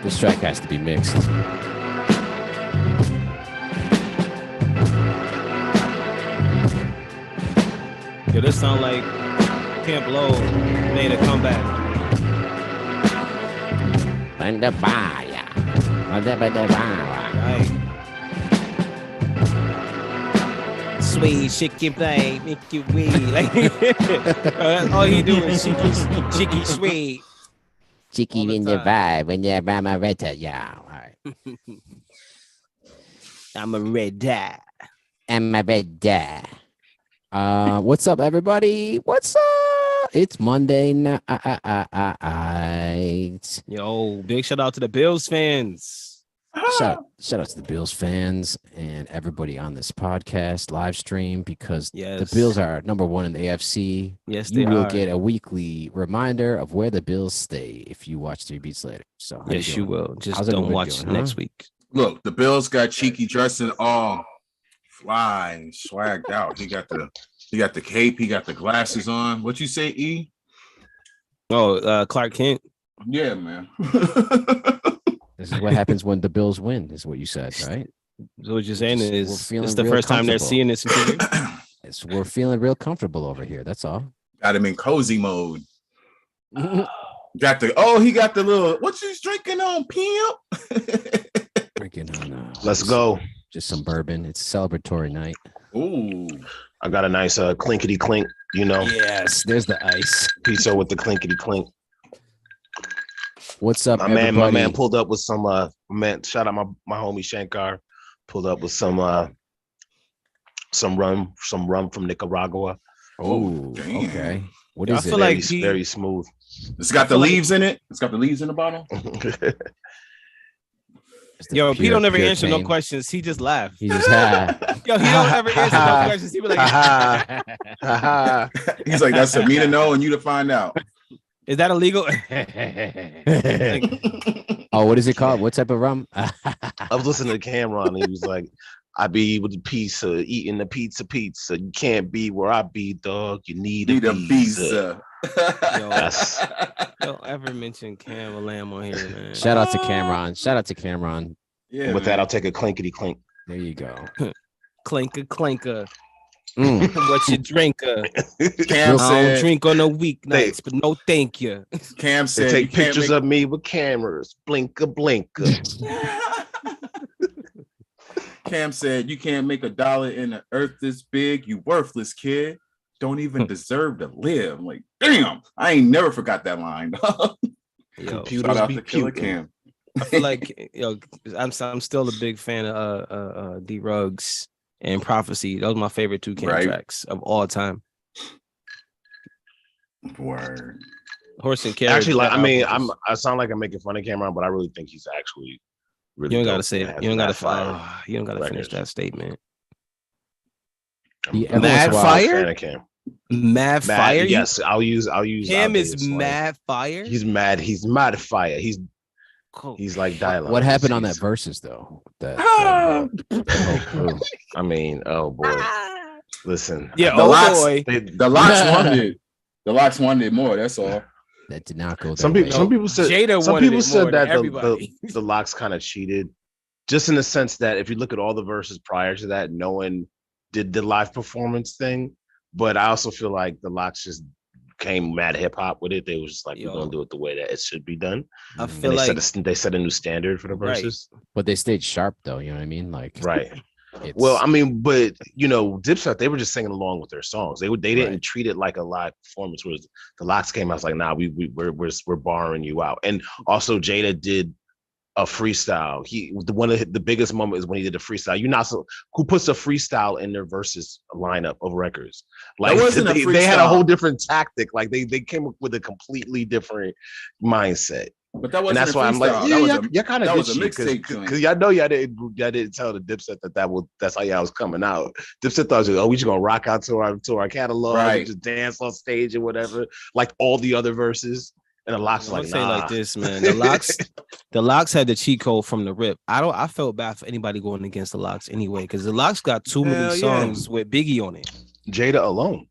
This track has to be mixed. Yo, this sound like Camp Low made a comeback. Right. Sweet chicken play, make you weed. Like, that's all he do is chicky sweet. Chicky in the vibe when you're by my red. Yeah, all right. I'm a red dye. I'm a red dye. What's up, everybody? What's up? It's Monday night. Yo, big shout out to the Bills fans. Shout out to the Bills fans and everybody on this podcast live stream because the Bills are number one in the AFC. Yes, you will get a weekly reminder of where the Bills stay if you watch 3 Beats Later. So yes, you will. Just don't watch next week. Look, the Bills got cheeky dressing all fly, swagged out. He got the cape, he got the glasses on. What you say, E? Oh, Clark Kent. Yeah, man. This is what happens when the Bills win, is what you said, right? So what you're saying is it's the first time they're seeing this. We're feeling real comfortable over here. That's all. Got him in cozy mode. He got the little, what you drinking on, pimp? Drinking on let's go. Just some bourbon. It's a celebratory night. Ooh. I got a nice clinkety clink, Yes, there's the ice. Pizza with the clinkety clink. What's up, my man pulled up with some shout out my homie Shankar, pulled up with some rum from Nicaragua. Oh, okay. What is I feel like very smooth. It's got the leaves in it. It's got the leaves in the bottle. Yo, Pete don't ever answer no questions. He just laughs. He just Yo, he don't ever answer no questions. He be like, he's like, that's for me to know and you to find out. Is that illegal? What is it called? What type of rum? I was listening to Cameron and he was like, I be with the pizza, eating the pizza. You can't be where I be, dog. You need a pizza. Yo, don't ever mention Cam Lamb on here, man. Shout out to Cameron. Yeah. And with that, I'll take a clinkety clink. There you go. Clinker. What you drink? Cam said, I don't drink on the weeknights, but no thank you. Cam said, take pictures of me with cameras. Blinker. Cam said, you can't make $1 in the earth this big. You worthless kid. Don't even deserve to live. I'm like, damn, I ain't never forgot that line. Yo, shout out to Killer Cam. I feel like I'm still a big fan of D Ruggs and Prophecy. Those are my favorite 2 Cam tracks of all time. Word. Horse and Carriage. Actually, I sound like I'm making fun of Cameron, but I really think he's actually really. You don't gotta say it. You don't gotta finish that statement. Mad Fire? Mad Fire? Yes, I'll use. Cam is Mad Fire? He's mad fire. He's like dialogue. What happened on that verses though? I mean, oh boy. Listen. Yeah, the Locks wanted. The Locks wanted more, that's all. That did not go. Some people said that the Locks kind of cheated. Just in the sense that if you look at all the verses prior to that, no one did the live performance thing, but I also feel like the Locks just came mad hip hop with it. They was just like, we're gonna do it the way that it should be done. I feel like they set a new standard for the verses, but they stayed sharp though. You know what I mean? Like, right. Well, I mean, but Dipset, they were just singing along with their songs. They didn't treat it like a live performance. Whereas the Locks came out, I was like, nah, we're barring you out. And also Jada did a freestyle. One of the biggest moments is when he did a freestyle. Who puts a freestyle in their versus lineup of records? Like they had a whole different tactic. Like they came up with a completely different mindset. But that wasn't. And that's why I'm like, y'all kind of was a mixtape because y'all know y'all didn't tell the Dipset that's how y'all was coming out. Dipset thought, we just gonna rock out to our catalog, and just dance on stage or whatever, like all the other verses. And the Locks like, say like this, man. The Locks had the cheat code from the rip. I felt bad for anybody going against the Locks anyway, because the Locks got too many songs with Biggie on it. Jada alone.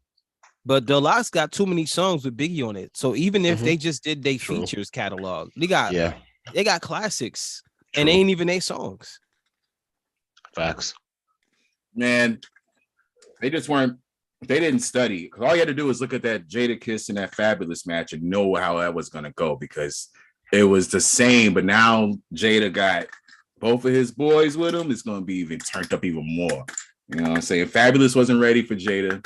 But the Locks got too many songs with Biggie on it. So even if they just did their features catalog, they got They got classics, True. and they ain't even 8 songs. Facts. Man, they just weren't. They didn't study, because all you had to do was look at that Jada Kiss and that Fabulous match and know how that was gonna go, because it was the same. But now Jada got both of his boys with him. It's gonna be even turned up even more. You know what I'm saying? Fabulous wasn't ready for Jada,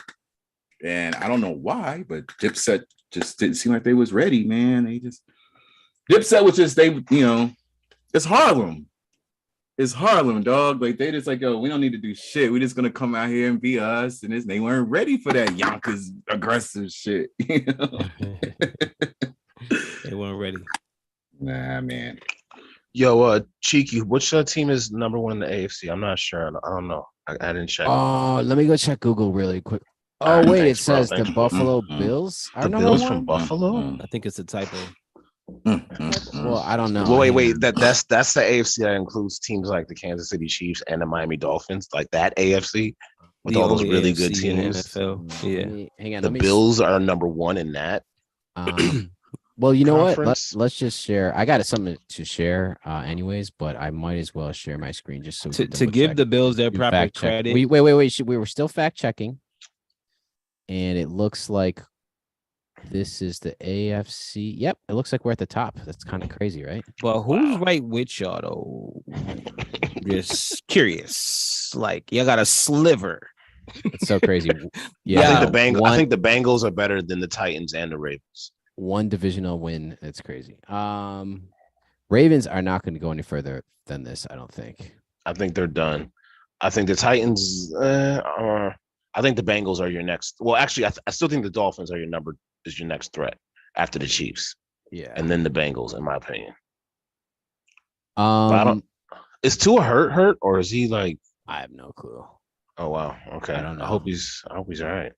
and I don't know why, but Dipset just didn't seem like they was ready, man. Dipset was just it's Harlem. It's Harlem, dog. Like, they just like, yo, we don't need to do shit. We're just gonna come out here and be us. And they weren't ready for that Yonkers aggressive shit. You know? They weren't ready. Nah, man. Yo, Cheeky, which team is number 1 in the AFC? I'm not sure. I don't know. I didn't check. Oh, let me go check Google really quick. Oh, wait, it says the Buffalo Bills are the number Bills 1? from Buffalo? I think it's a typo. Well, I don't know. Well, wait. That's the AFC that includes teams like the Kansas City Chiefs and the Miami Dolphins, like that AFC with all those really good AFC in the teams. NFL. Yeah. Hang on. The Bills are number 1 in that. Well, you know what? Conference. Let's just share. I got something to share, anyways, but I might as well share my screen just so we can To give double-check. the Bills their Do proper fact check. credit. Wait. We were still fact checking, and it looks like this is the AFC. Yep, it looks like we're at the top. That's kind of crazy, right? But who's right with y'all though? Just curious. Like, y'all got a sliver. It's so crazy. I think the Bengals are better than the Titans and the Ravens. One divisional win. It's crazy. Ravens are not going to go any further than this, I don't think. I think they're done. I think the Titans. I think the Bengals are your next. Well, actually, I still think the Dolphins are your next threat after the Chiefs. Yeah, and then the Bengals, in my opinion. But I don't. Is Tua hurt, or is he like? I have no clue. Oh wow. Okay. I don't know. I hope he's all right.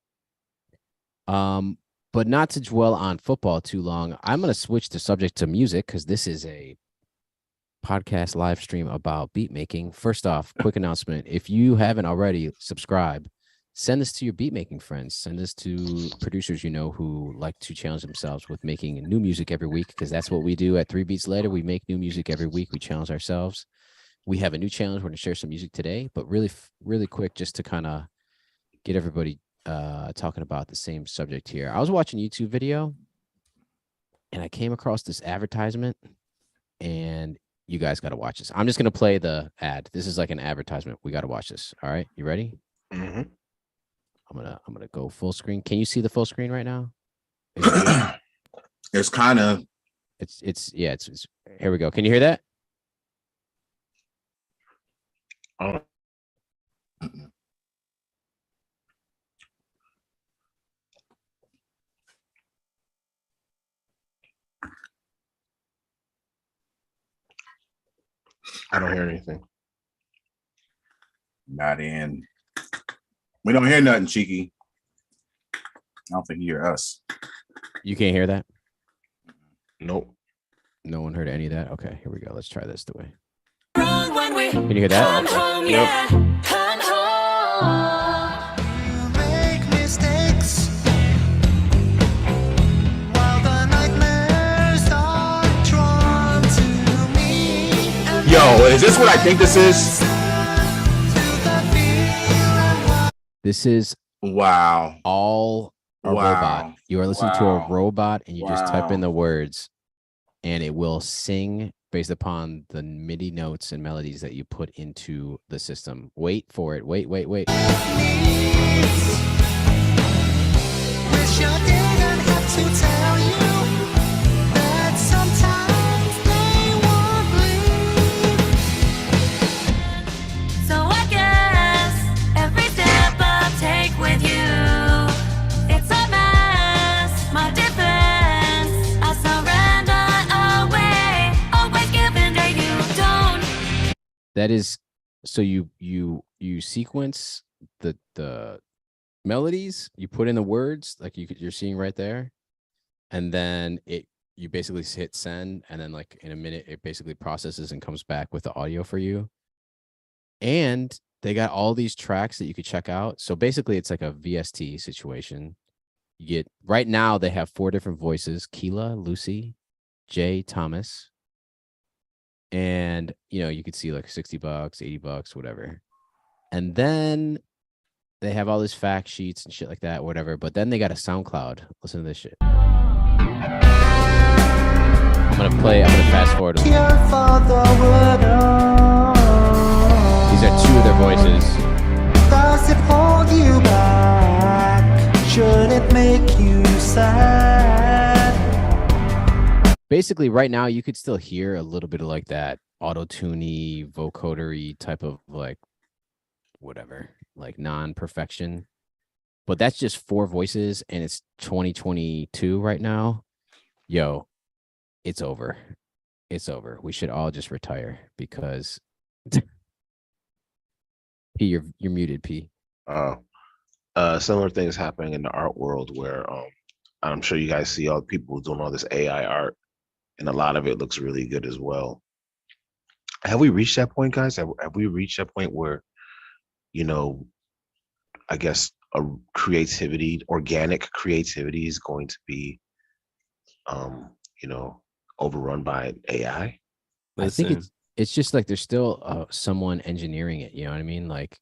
But not to dwell on football too long, I'm going to switch the subject to music because this is a podcast live stream about beat making. First off, quick announcement. If you haven't already, subscribe. Send this to your beat making friends. Send this to producers who like to challenge themselves with making new music every week, because that's what we do at 3 Beats Later. We make new music every week. We challenge ourselves. We have a new challenge. We're going to share some music today, but really quick, just to kind of get everybody talking about the same subject here. I was watching a YouTube video and I came across this advertisement, and you guys got to watch this. I'm just going to play the ad. This is like an advertisement. We got to watch this. All right. You ready? Mm-hmm. I'm gonna go full screen. Can you see the full screen right now? It's kind of. It's here we go. Can you hear that? Oh. I don't hear anything. Not in. We don't hear nothing, Cheeky. I don't think you hear us. You can't hear that? Nope. No one heard any of that? Okay, here we go. Let's try this the way. Can you hear that? Yo, is this what I think this is? This is all a robot. You are listening to a robot, and you just type in the words, and it will sing based upon the MIDI notes and melodies that you put into the system. Wait for it. Wait. That is, so you sequence the melodies, you put in the words like you're seeing right there, and then you basically hit send, and then like in a minute it basically processes and comes back with the audio for you. And they got all these tracks that you could check out. So basically it's like a VST situation. You get, right now they have 4 different voices: Keela, Lucy, Jay, Thomas. And you could see like $60, $80, whatever. And then they have all these fact sheets and shit like that, whatever. But then they got a SoundCloud. Listen to this shit. I'm gonna fast forward. These are two of their voices. Does it hold you back? Should it make you sad? Basically, right now you could still hear a little bit of like that auto-tuney, vocoder-y type of like whatever, like non-perfection. But that's just 4 voices, and it's 2022 right now. Yo, it's over. It's over. We should all just retire because P, you're muted, P. Similar things happening in the art world where I'm sure you guys see all the people doing all this AI art, and a lot of it looks really good as well. Have we reached that point, guys? Have we reached that point where, I guess organic creativity is going to be, overrun by AI? I think it's just like there's still someone engineering it. You know what I mean? Like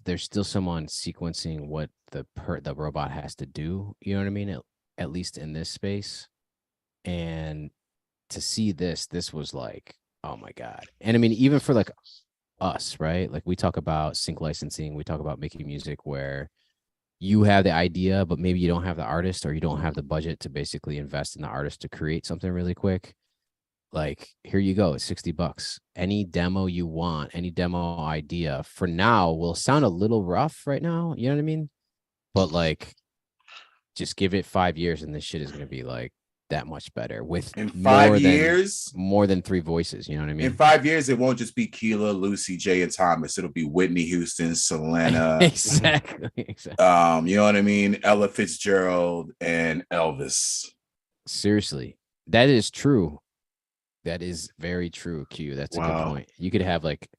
there's still someone sequencing what the robot has to do. You know what I mean? At least in this space. And to see this was like, oh my God. And I mean, even for like us, right? Like we talk about sync licensing, we talk about making music where you have the idea, but maybe you don't have the artist or you don't have the budget to basically invest in the artist to create something really quick. Like, here you go, it's $60. Any demo you want, any demo idea for now will sound a little rough right now. You know what I mean? But like, just give it 5 years and this shit is going to be like that much better with in 5 years, more than 3 voices. You know what I mean? In 5 years, it won't just be Keela, Lucy, Jay, and Thomas. It'll be Whitney Houston, Selena. Exactly. You know what I mean? Ella Fitzgerald and Elvis. Seriously, that is true. That is very true, Q. That's a good point. You could have like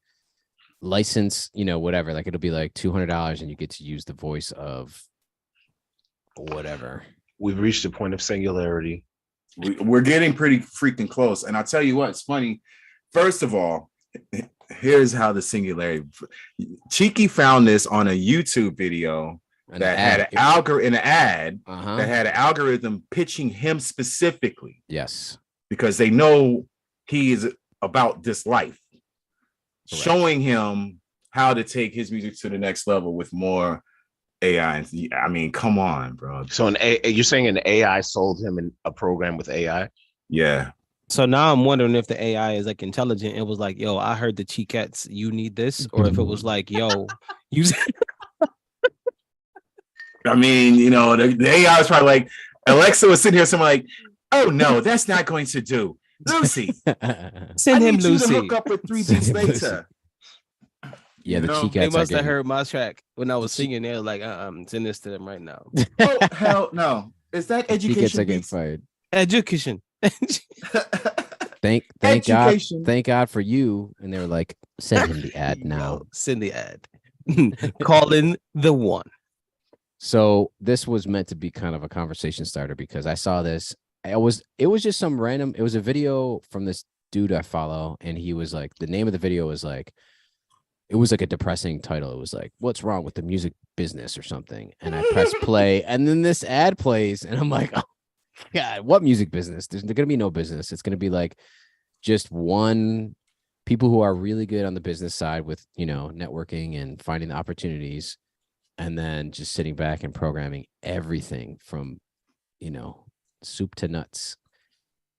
license, whatever. Like it'll be like $200 and you get to use the voice of whatever. We've reached a point of singularity. We're getting pretty freaking close. And I'll tell you what, it's funny. First of all, here's how the singularity. Cheeky found this on a YouTube video that had an algorithm pitching him specifically. Yes. Because they know he is about this life. Correct. Showing him how to take his music to the next level with more AI. I mean, come on, bro. So you're saying an AI sold him in a program with AI? Yeah. So now I'm wondering if the AI is like intelligent. It was like, yo, I heard the Chiquettes, you need this, or if it was like, yo, use. I mean, the AI was probably like, Alexa was sitting here, someone like, oh no, that's not going to do. Lucy, send him Lucy. To hook up with 3 beats later. Yeah, the Chiquettes. They must have heard my track when I was singing. They're like, send this to them right now. Oh hell no! Is that education? Chiquettes are getting fired. Education. Thank education. God. Thank God for you. And they were like, send him the ad now. Send the ad. Calling the one. So this was meant to be kind of a conversation starter because I saw this. It was just some random. It was a video from this dude I follow, and he was like, the name of the video was like, it was like a depressing title. It was like, what's wrong with the music business or something? And I press play, and then this ad plays, and I'm like, oh God, what music business? There's going to be no business. It's going to be like just people who are really good on the business side with, networking and finding the opportunities, and then just sitting back and programming everything from, soup to nuts.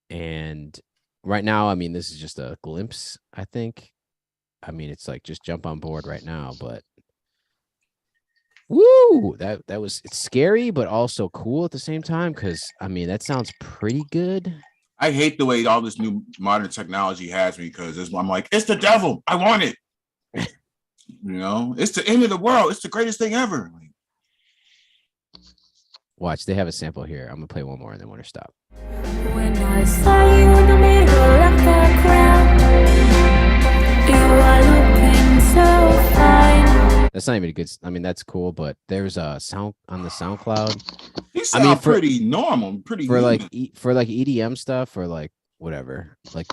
And right now, I mean, this is just a glimpse, I think. I mean, it's like just jump on board right now, but woo, it's scary, but also cool at the same time. Cause I mean, that sounds pretty good. I hate the way all this new modern technology has me because I'm like, it's the devil. I want it. It's the end of the world. It's the greatest thing ever. Watch, they have a sample here. I'm gonna play one more and then we're gonna stop. When I saw you in the middle of the crowd, you are looking so fine. That's not even a good. I mean, that's cool, but there's a sound on the SoundCloud. You sound pretty normal, pretty for like EDM stuff or like whatever. Like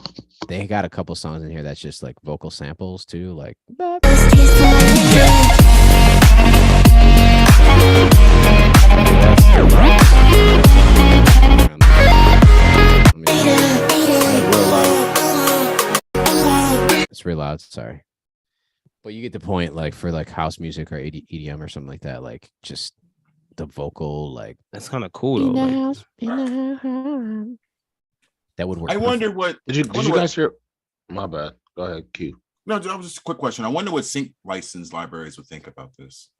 they got a couple songs in here that's just like vocal samples too. Like it's real loud. Sorry. But you get the point, like for like house music or EDM or something like that, like just the vocal, like That's kind of cool though. Like, that would work. I wonder what Did you guys hear? My bad. Go ahead, Q. No, that was just a quick question. I wonder what sync license libraries would think about this.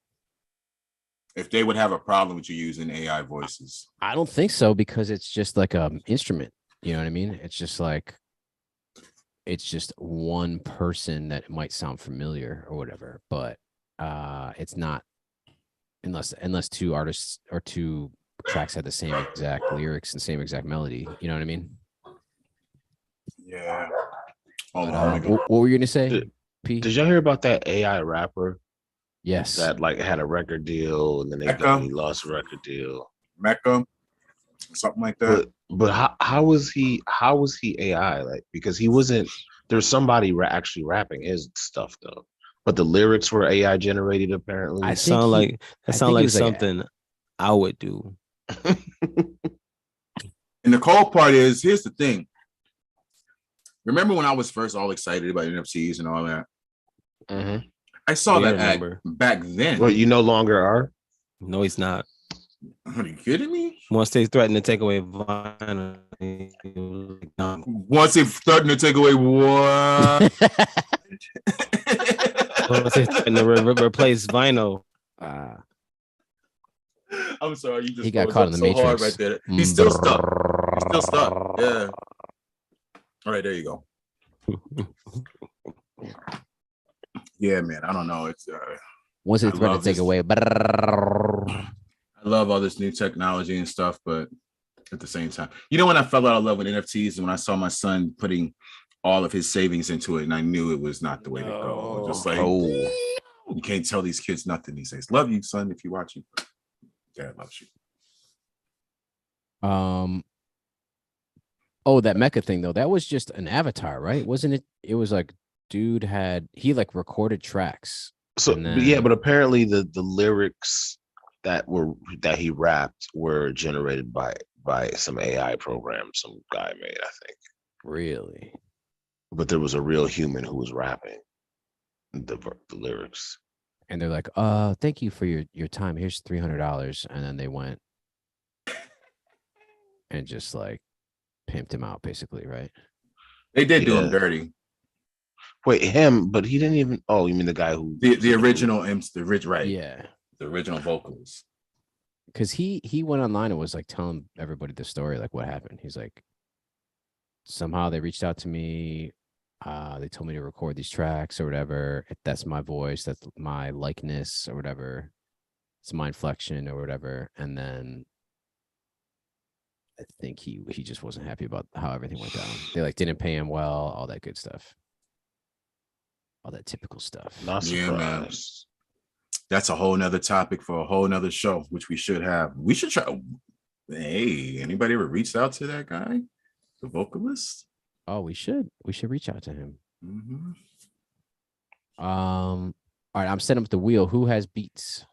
If they would have a problem with you using AI voices. I don't think so because it's just like a instrument. You know what I mean? It's just like it's just one person that might sound familiar or whatever, but it's not unless two artists or two tracks had the same exact lyrics and same exact melody. You know what I mean? Yeah. What were you gonna say? Did y'all hear about that AI rapper? Yes. That like had a record deal and then he lost a record deal. Mecca, something like that. But how was he AI? Like because he wasn't. There's somebody actually rapping his stuff though, but the lyrics were AI generated apparently. that sound like something I would do. And the cold part is, here's the thing. Remember when I was first all excited about NFTs and all that? Mm-hmm. I saw that ad back then. Well, you no longer are? No, he's not. Are you kidding me? Once they threatened to take away vinyl, once they threatened to take away what? Once they threatened to replace vinyl. I'm sorry, you just he got caught in the matrix hard right there. He's still stuck. He's still stuck. Yeah. All right, there you go. Yeah, man. I don't know. It's once they threatened to take away. I love all this new technology and stuff, but at the same time, you know, when I fell out of love with NFTs and when I saw my son putting all of his savings into it, and I knew it was not the way to go. Just like, you can't tell these kids nothing these days. Love you, son, if you're watching. Dad loves you. Oh, that Mecca thing though, that was just an avatar, right? Wasn't it? It was like dude he like recorded tracks. So yeah, but apparently the lyrics that he rapped were generated by some AI program some guy made, I think. Really? But there was a real human who was rapping the lyrics. And they're like, thank you for your time. Here's $300. And then they went and just like pimped him out, basically, right? They did do him dirty. Wait, him, but he didn't even. Oh, you mean the guy who the original right? Yeah, the original vocalist. Because he went online and was like telling everybody the story, like what happened. He's like, somehow they reached out to me. They told me to record these tracks or whatever. That's my voice. That's my likeness or whatever. It's my inflection or whatever. And then I think he just wasn't happy about how everything went down. They like didn't pay him well, all that good stuff. All that typical stuff. Not surprised. Yeah, man. That's a whole nother topic for a whole nother show, which we should have. We should try. Hey, anybody ever reached out to that guy? The vocalist? Oh, we should reach out to him. Mm-hmm. All right, I'm setting up the wheel. Who has beats?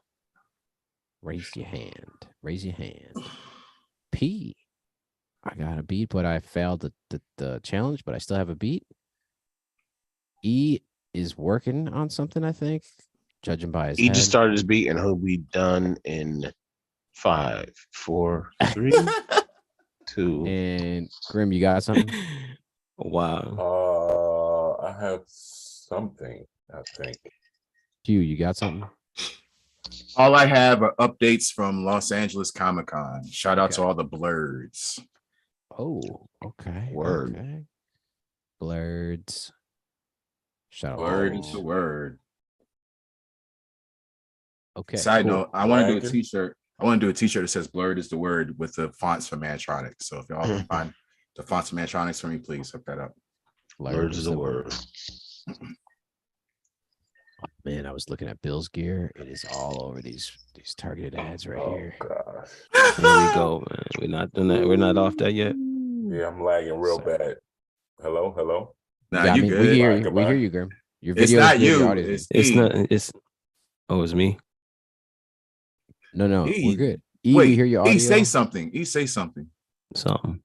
Raise your hand. P. I got a beat, but I failed the challenge, but I still have a beat. E is working on something, I think, judging by his head. Just started his beat and he'll be done in 5, 4, 3, 2. And Grim, you got something? Wow. I have something, I think. Q, you got something? All I have are updates from Los Angeles Comic-Con. Shout out to all the blurs. Oh, okay. Word. Okay. Blurs. Shout out. Word is the word. Okay. Side cool. note, I want to do a t-shirt. I want to do a t-shirt that says blurred is the word with the fonts from Mantronics. So if y'all can find the fonts from Mantronics for me, please hook that up. Blurred is the word. Man, I was looking at Bill's gear. It is all over these targeted ads right here. Gosh. There we go, man. We're not off that yet. Yeah, I'm lagging real Sorry. bad. Hello. Nah, Yeah, I you mean, good. we hear Alright, you. We goodbye. hear you, Grim. Your It's video is not good, your you. audio is It's good. It's E. not. It's me. No, we're E. good. E, Wait, we hear your audio. E, say something. E, say something. Something.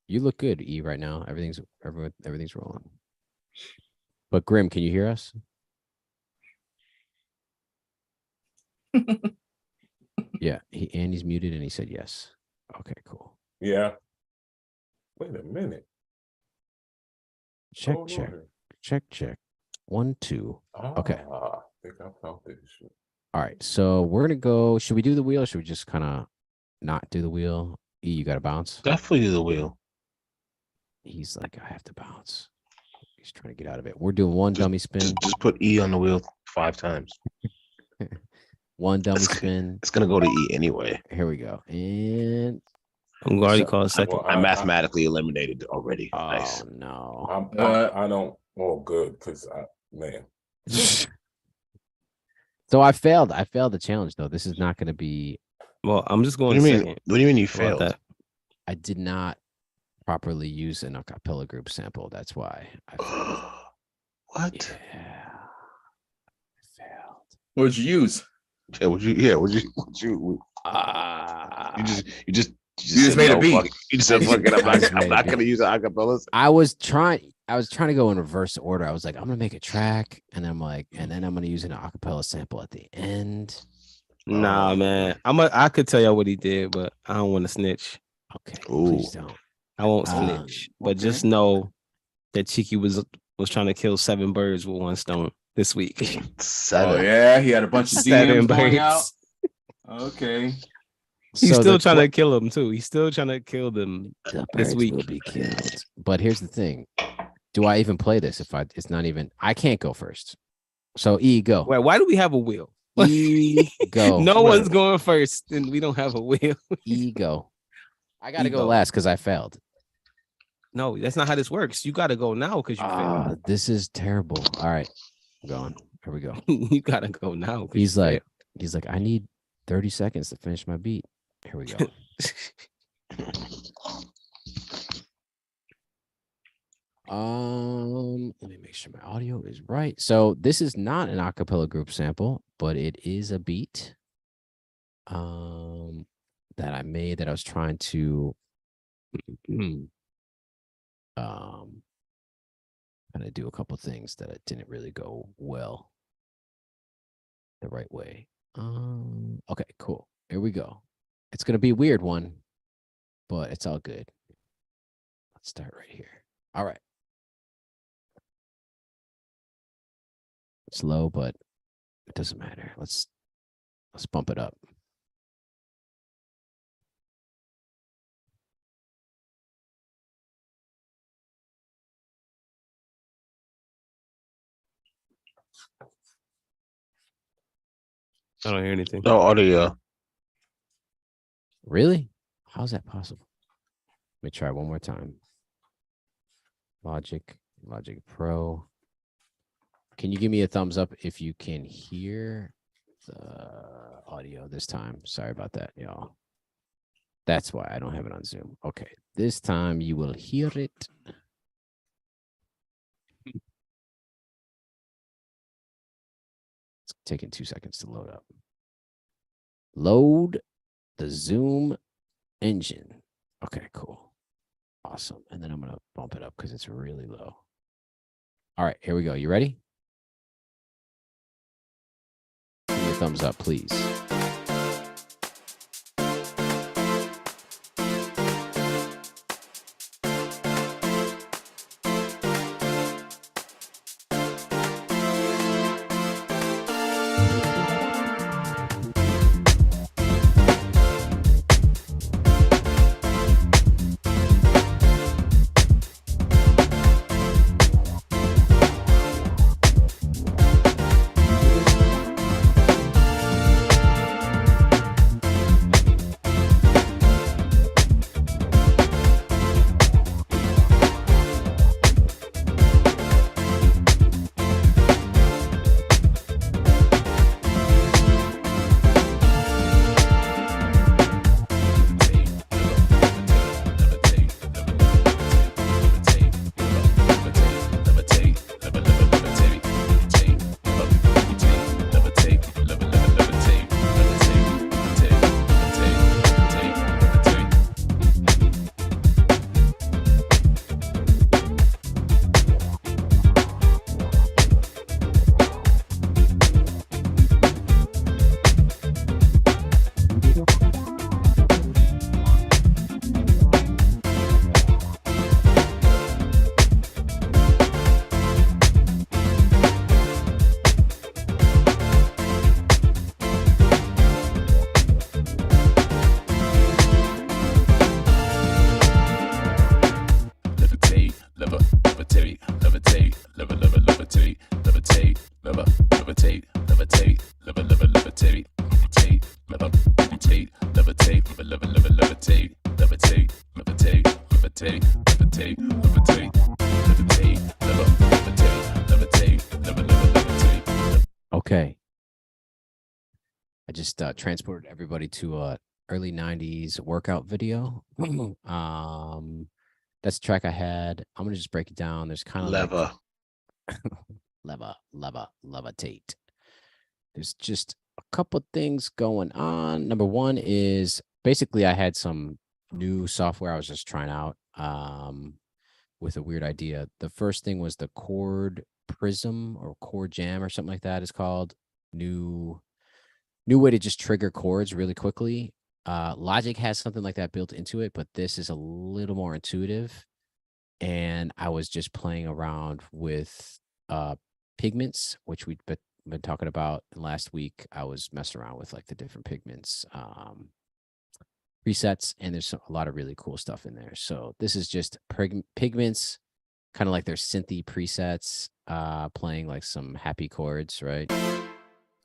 You look good, E, right now. Everything's rolling. But Grim, can you hear us? Yeah, Andy's muted and he said yes. Okay, cool. Yeah. Wait a minute. Check, Oh, check, no. check. 1, 2. Okay. I think I found this shit. All right. So we're gonna go. Should we do the wheel? Or should we just kind of not do the wheel? E, you got to bounce. Definitely do the wheel. He's like, I have to bounce. He's trying to get out of it. We're doing one dummy spin. Just put E on the wheel 5 times. One dummy That's- spin. It's gonna go to E anyway. Here we go. And I'm already So- called second. Well, I'm mathematically eliminated already. oh Nice. no. I don't. Oh, good, because man. So I failed. I failed the challenge though. This is not going to be. Well, I'm just What going do you mean? second. What do you mean you How about failed? that? I did not properly use an acapella group sample. That's why I failed. What? Yeah. I failed. What'd you use? Yeah, would you? You just made a no, beat. fuck it. You just said fuck it. I just made I'm a not beat. gonna use the acapellas. I was trying to go in reverse order. I was like, I'm gonna make a track, and I'm like, and then I'm gonna use an acapella sample at the end. Nah, man. I could tell y'all what he did, but I don't want to snitch. Okay, Ooh. please don't. I won't snitch. But okay. just know that Cheeky was trying to kill 7 birds with 1 stone this week. 7. Oh yeah, he had a bunch of 7 DMs going birds. out. Okay. He's So still the trying to kill them too. He's still trying to kill them. the this birds week. will be killed. But here's the thing: do I even play this? It's not even. I can't go first. So E, go. Wait, why do we have a wheel? E, go. No one's going first, and we don't have a wheel. E, go. I gotta go Ego. last because I failed. No, that's not how this works. You got to go now because you failed. This is terrible. All right, I'm going. Here we go. You got to go now. 'cause He's you like, I need 30 seconds to finish my beat. Here we go. Let me make sure my audio is right. So this is not an acapella group sample, but it is a beat that I made that I was trying to kind of do a couple things that it didn't really go well the right way. Okay, cool. Here we go. It's gonna be a weird one, but it's all good. Let's start right here. All right. It's low, but it doesn't matter. Let's bump it up. I don't hear anything. No audio. Really? How's that possible? Let me try one more time. Logic Pro. Can you give me a thumbs up if you can hear the audio this time? Sorry about that, y'all. That's why I don't have it on Zoom. Okay, this time you will hear it. It's taking 2 seconds to load up. Load the Zoom engine. Okay, cool. Awesome. And then I'm going to bump it up because it's really low. All right, here we go. You ready? Give me a thumbs up, please. levitate, levitate, levitate, levitate, levitate, levitate. Okay. I just transported everybody to a early 90s workout video. That's the track I had. I'm gonna just break it down. There's kind of Lever. levitate. There's just a couple things going on. Number one is basically I had some new software I was just trying out with a weird idea. The first thing was the Chord Prism or Chord Jam or something like that is called. New way to just trigger chords really quickly. Logic has something like that built into it, but this is a little more intuitive. And I was just playing around with pigments, which we've been talking about last week. I was messing around with like the different pigments presets, and there's a lot of really cool stuff in there. So this is just pigments, kind of like their synthy presets, playing like some happy chords, right?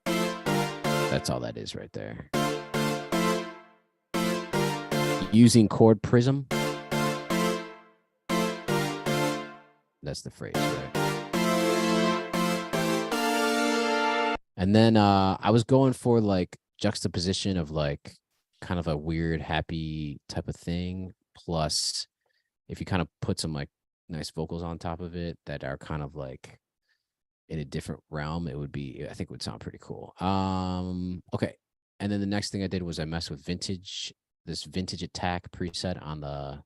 That's all that is right there. Using Chord Prism. That's the phrase, right? And then I was going for like juxtaposition of like kind of a weird, happy type of thing. Plus, if you kind of put some like nice vocals on top of it that are kind of like in a different realm, I think it would sound pretty cool. Okay. And then the next thing I did was I messed with this vintage attack preset on the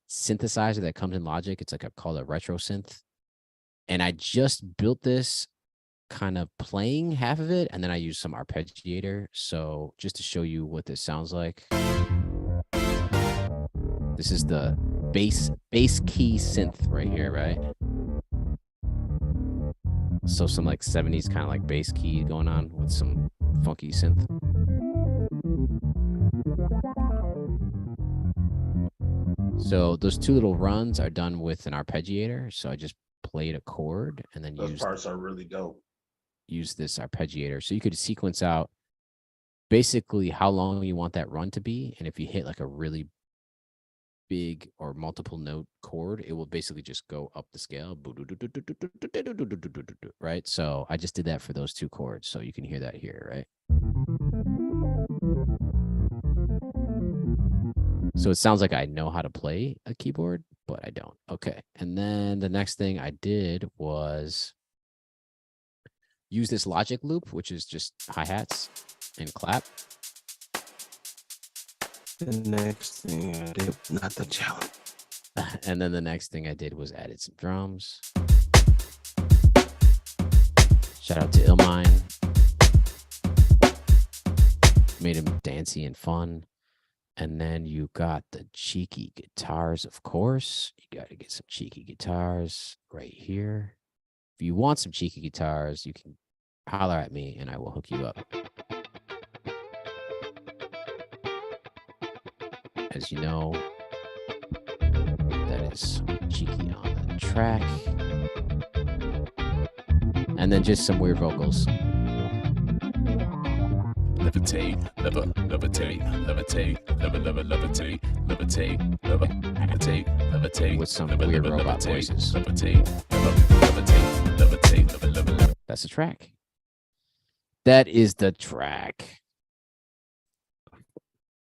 synthesizer that comes in Logic. It's like called a retro synth. And I just built this kind of playing half of it, and then I used some arpeggiator. So just to show you what this sounds like. This is the bass key synth right here, right? So some like 70s kind of like bass key going on with some funky synth. So those two little runs are done with an arpeggiator. So I just played a chord and then Those parts are really dope. Use this arpeggiator. So you could sequence out basically how long you want that run to be. And if you hit like a really big or multiple note chord, it will basically just go up the scale, right? So I just did that for those two chords, so you can hear that here, right? So it sounds like I know how to play a keyboard, but I don't. Okay, and then the next thing I did was use this Logic loop, which is just hi-hats and clap. The next thing I did, not the challenge. And then the next thing I did was added some drums. Shout out to Illmine. Made him dancey and fun. And then you got the cheeky guitars, of course. You got to get some cheeky guitars right here. If you want some cheeky guitars, you can holler at me and I will hook you up. As you know, that is cheeky on the track. And then just some weird vocals. Levitate, levitate, levitate, levitate, levitate, levitate, with some weird robot voices. Levitate, levitate, levitate. That's the track. That is the track.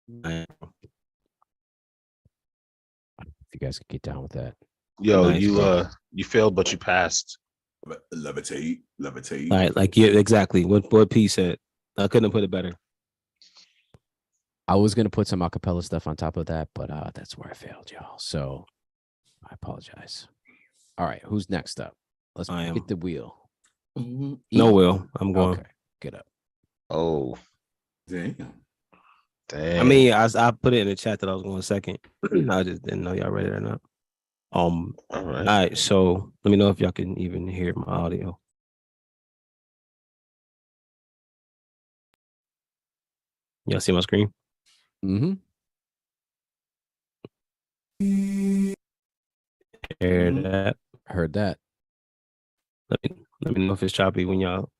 If you guys could get down with that. Yo, Nice, you failed, but you passed. Levitate, levitate. All right, like yeah, exactly. What P said. I couldn't have put it better. I was gonna put some acapella stuff on top of that, but that's where I failed, y'all. So I apologize. All right, who's next up? Let's get the wheel. No, Will. I'm going. Okay, get up. Oh, Damn. damn. I mean, I put it in the chat that I was going second. I just didn't know y'all read it or not. all right. All right, so let me know if y'all can even hear my audio. Y'all see my screen? Mm-hmm. Hear that? Heard that. Let me know if it's choppy when y'all.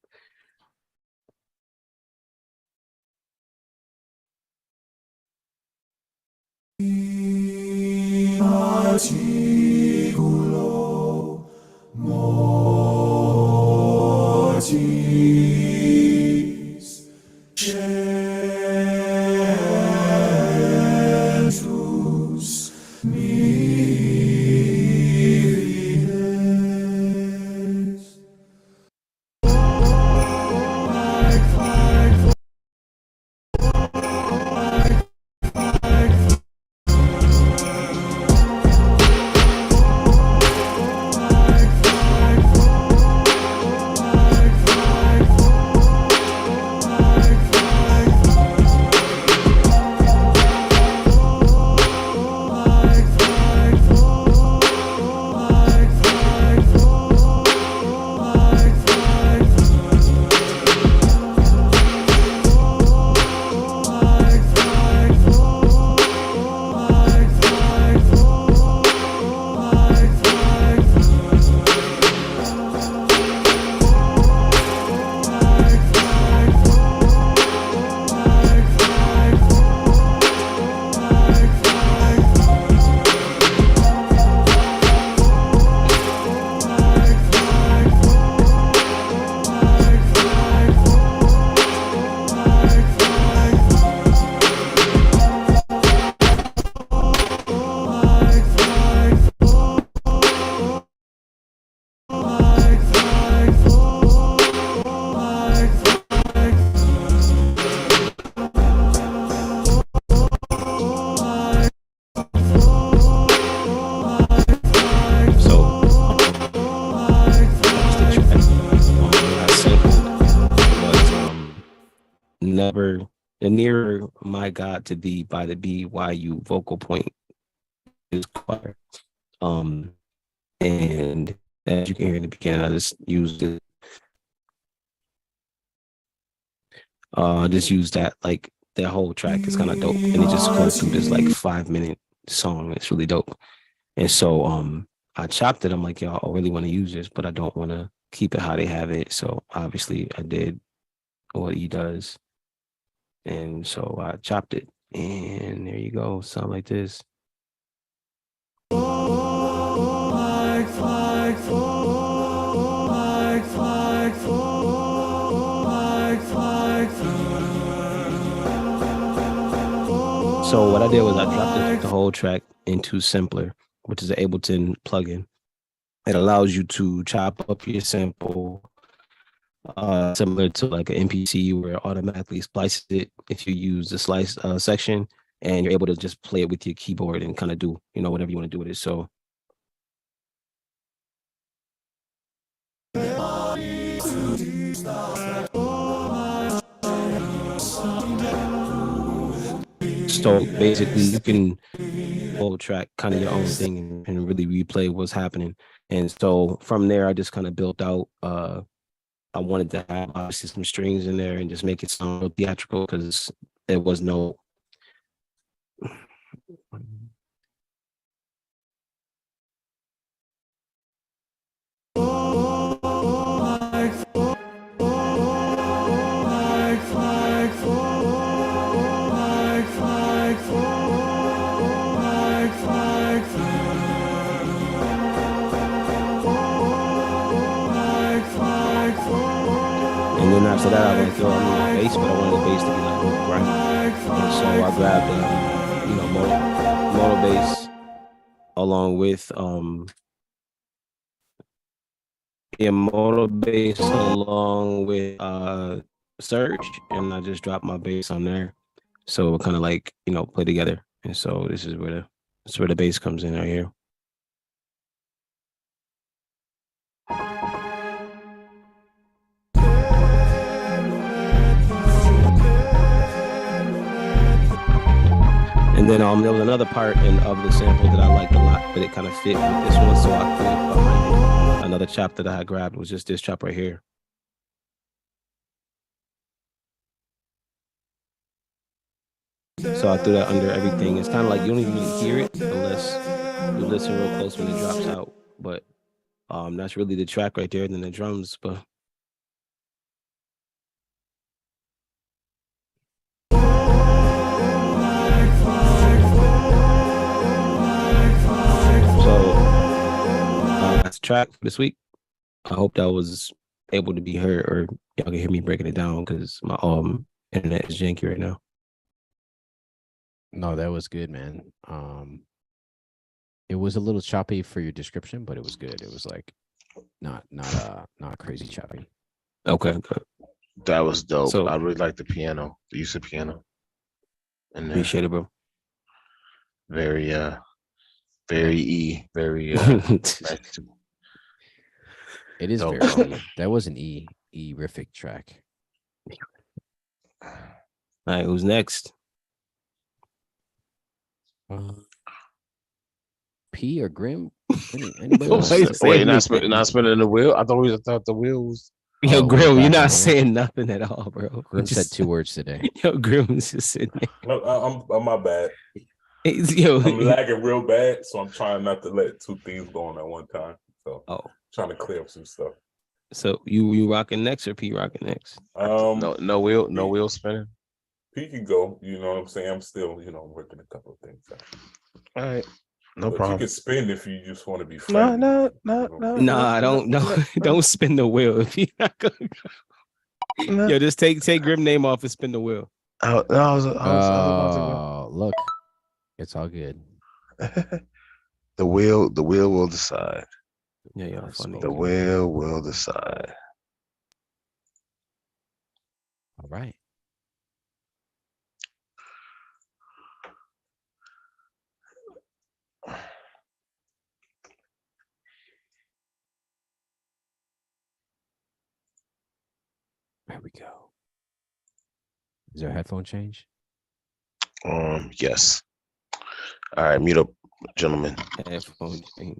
Never and nearer my God to thee by the BYU vocal point is choir. And as you can hear in the beginning, I just used it. Just use that, like that whole track is kind of dope, and it just goes through this like 5-minute song. It's really dope. And so I chopped it. I'm like, y'all, I really want to use this, but I don't want to keep it how they have it. So obviously I did what he does. And so I chopped it, and there you go. Sound like this. So what I did was I dropped the whole track into Simpler, which is an Ableton plugin. It allows you to chop up your sample similar to like an MPC where it automatically splices it if you use the slice section, and you're able to just play it with your keyboard and kind of do, you know, whatever you want to do with it. So basically you can whole track kind of your own thing and really replay what's happening. And so from there I just kind of built out I wanted to have obviously some strings in there and just make it sound real theatrical because there was no And then after that, I was like, yo, I need a bass, but I wanted the bass to be like real bright. And so I grabbed, moto bass along with moto bass along with Surge, and I just dropped my bass on there, so it kind of like play together. And so this is where the bass comes in right here. And then there was another part of the sample that I liked a lot, but it kind of fit with this one, so I put it behind it. Another chop that I had grabbed was just this chop right here. So I threw that under everything. It's kind of like you don't even really hear it unless you listen real close when it drops out. But that's really the track right there, and then the drums. But last track for this week. I hope that was able to be heard, or y'all can hear me breaking it down because my internet is janky right now. No, that was good, man. It was a little choppy for your description, but it was good. It was like not crazy choppy. Okay, good. That was dope. So- I really like the piano, the use of piano. And Appreciate it, bro. very nice to- It is Dope. very that was an rific track. All right, who's next? P or Grim? Anybody Why else? you saying not spinning the wheel. I thought the wheel was. Yo, Oh, Grim, we're you're back not on, saying nothing at all, bro. Grim said Just- 2 words today. Yo, Grim's just sitting there. No, I'm my bad. Yo, I'm lagging real bad, so I'm trying not to let 2 things go on at one time. So oh, trying to clear up some stuff. so you rocking next or P rocking next? No wheel spinning. P can go. You know what I'm saying? I'm still, working a couple of things out. All right, no But problem. you can spin if you just want to be friendly. No. Nah, don't spin the wheel if you're not gonna go. No. Yo, just take Grim name off and spin the wheel. I was about Oh, look, it's all good. to go. The wheel will decide. Yeah, y'all Nice funny. The spoken. wheel will decide. All right. There we go. Is there a headphone change? Yes. All right, mute up, gentlemen. Headphone change.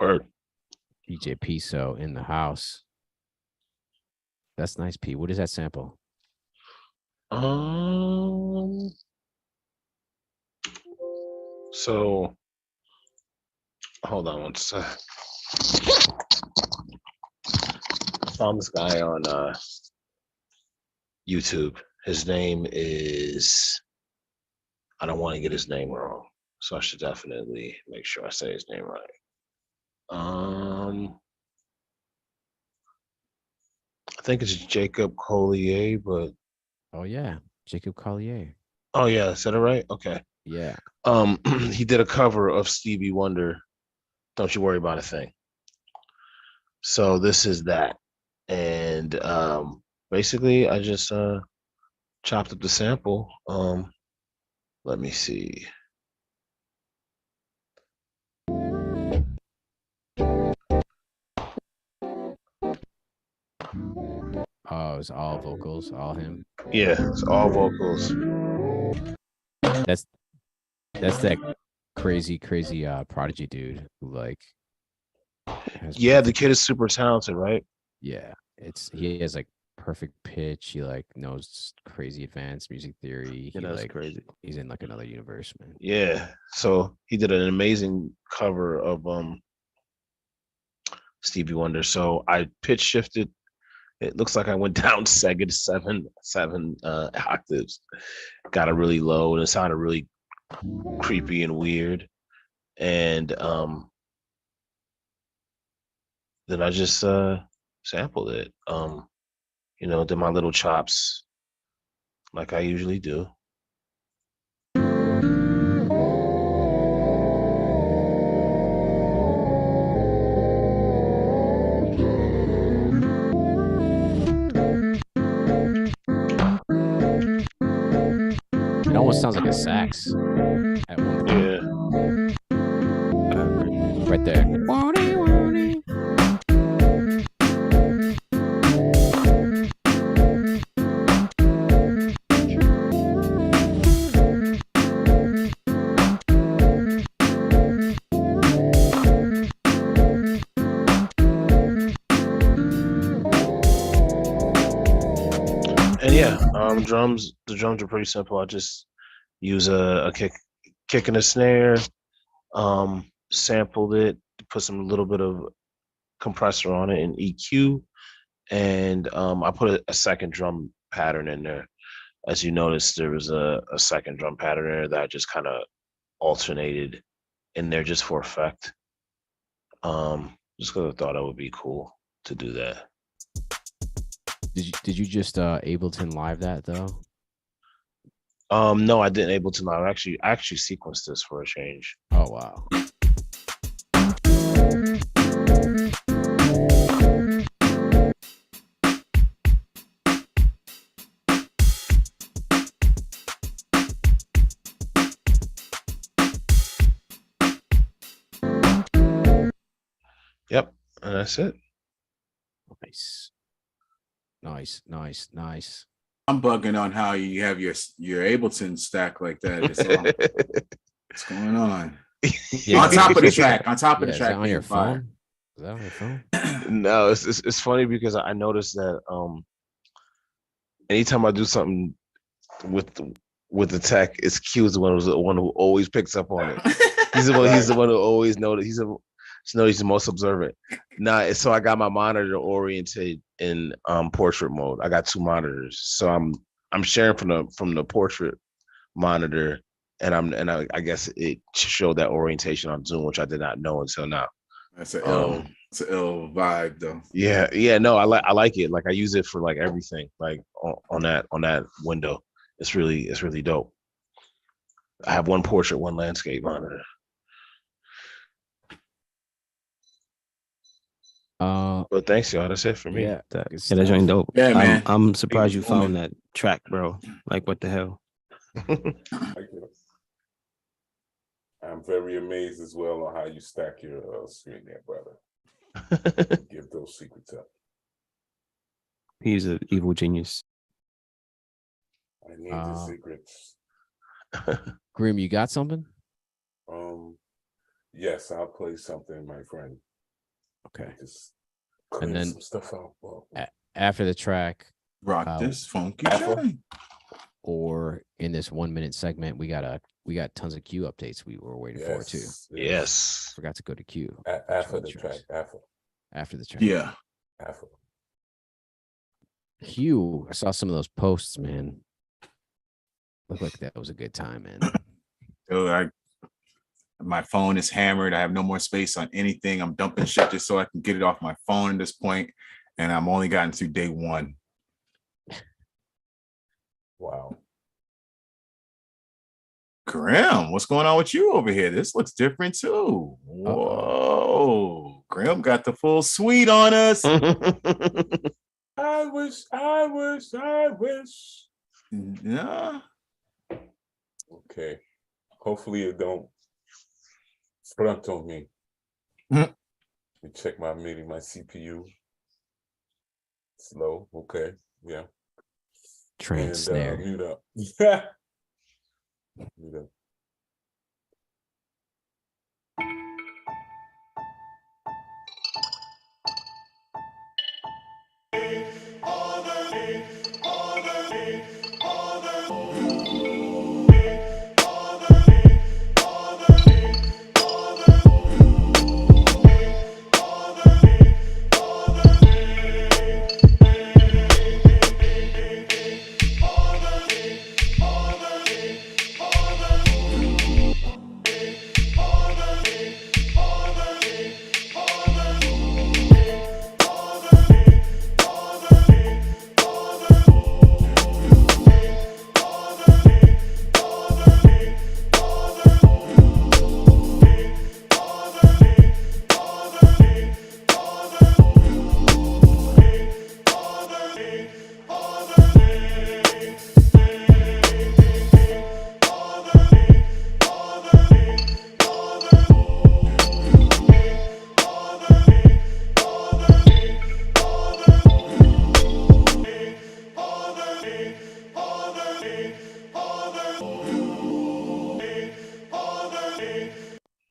Word. DJ Piso in the house. That's nice, P. What is that sample? So hold on one sec. I found this guy on YouTube. His name is, I don't want to get his name wrong, so I should definitely make sure I say his name right. I think it's Jacob Collier, but Oh yeah, Jacob Collier. oh yeah, is that it right? Okay. Yeah. He did a cover of Stevie Wonder. Don't you worry about a thing. So this is that, and basically I just chopped up the sample. Let me see. Oh, it's all vocals, all him. Yeah, it's all vocals. That's that crazy Prodigy dude who like has Yeah, the perfect, kid is super talented, right? yeah. He has like perfect pitch. He like knows crazy advanced music theory. Yeah, He that's like crazy. he's in like another universe, man. Yeah. So he did an amazing cover of Stevie Wonder. So I pitch shifted. It looks like I went down seven octaves. Got it really low and it sounded really creepy and weird. And then I just sampled it. Did my little chops like I usually do. It almost sounds like a sax at one point. Yeah. Right there. And yeah, the drums are pretty simple. I just use a kick and a snare, sampled it, put some little bit of compressor on it and EQ, and I put a second drum pattern in there. As you noticed, there was a second drum pattern there that I just kind of alternated in there just for effect. Just because I thought it would be cool to do that. Did you just Ableton Live that though? No, I didn't Ableton Live. I actually sequenced this for a change. Oh wow. Yep, and that's it. Nice. I'm bugging on how you have your Ableton stack like that. What's going on? Yeah, On top of the track. On top of the Is track. that on your fire. phone? Is that on your phone? No, it's funny because I noticed that anytime I do something with the tech, it's Q is the one who always picks up on it. He's the one who always noticed. He's the most observant. So I got my monitor oriented in portrait mode. I got two monitors, so I'm sharing from the portrait monitor, and I guess it showed that orientation on Zoom, which I did not know until now. That's it's an ill vibe though. Yeah, no, I like it. Like I use it for like everything, like on that window. It's really dope. I have one portrait, one landscape monitor. But thanks, y'all. That's it for me. Yeah, That good joint stuff. dope. Yeah, man. I'm surprised you Big woman. found that track, bro. Like, what the hell? Thank you. I'm very amazed as well on how you stack your screen there, brother. Give those secrets up. He's an evil genius. I need the secrets. Grim, you got something? Yes, I'll play something, my friend. Okay. Just And clear then some stuff out. Well, after the track, Rock this funky joint. or in this 1 minute segment, we got tons of Q updates we were waiting for too. Yes. Forgot to go to Q. After the track. After the track. Yeah. After. Q, I saw some of those posts, man. Looked like that was a good time, man. Dude, my phone is hammered. I have no more space on anything. I'm dumping shit just so I can get it off my phone at this point. and I'm only gotten through day 1. Wow. Grim, what's going on with you over here? This looks different too. Whoa, Grim got the full suite on us. I wish. Yeah. Okay. Hopefully it don't front on me. Mhm. Let me check my MIDI, my CPU. Slow. Okay. Yeah. Trance snare. Mute up. Mute up.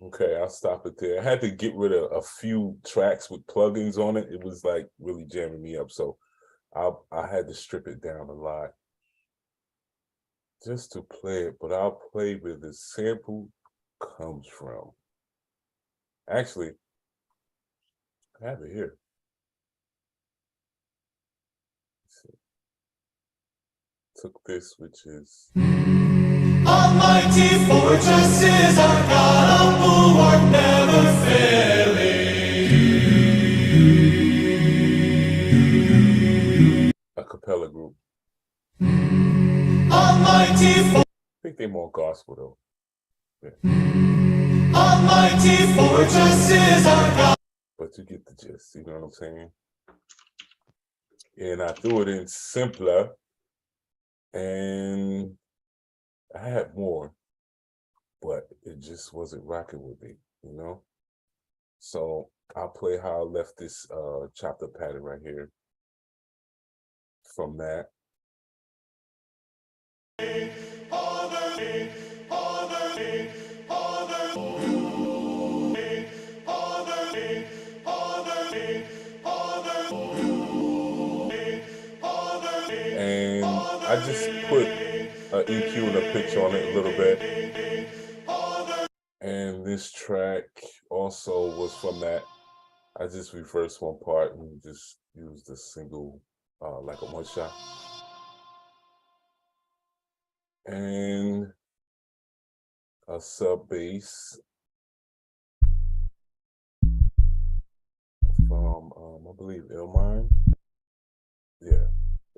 Okay, I'll stop it there. I had to get rid of a few tracks with plugins on it. It was like really jamming me up. So I had to strip it down a lot just to play it, but I'll play where the sample comes from. Actually, I have it here. Let's see. Took this, which is Almighty fortress is our God, a bulwark never failing. Acapella group. Almighty I think they're more gospel though. Yeah. Almighty fortress is our God. But you get the gist, you know what I'm saying? And I threw it in simpler, and I had more, but it just wasn't rocking with me, you know? So I'll play how I left this chopped up pattern right here from that. And I just put an EQ and a pitch on it a little bit. And this track also was from that. I just reversed one part and just used a single, like a one shot. And a sub bass from, I believe, Illmind. Yeah,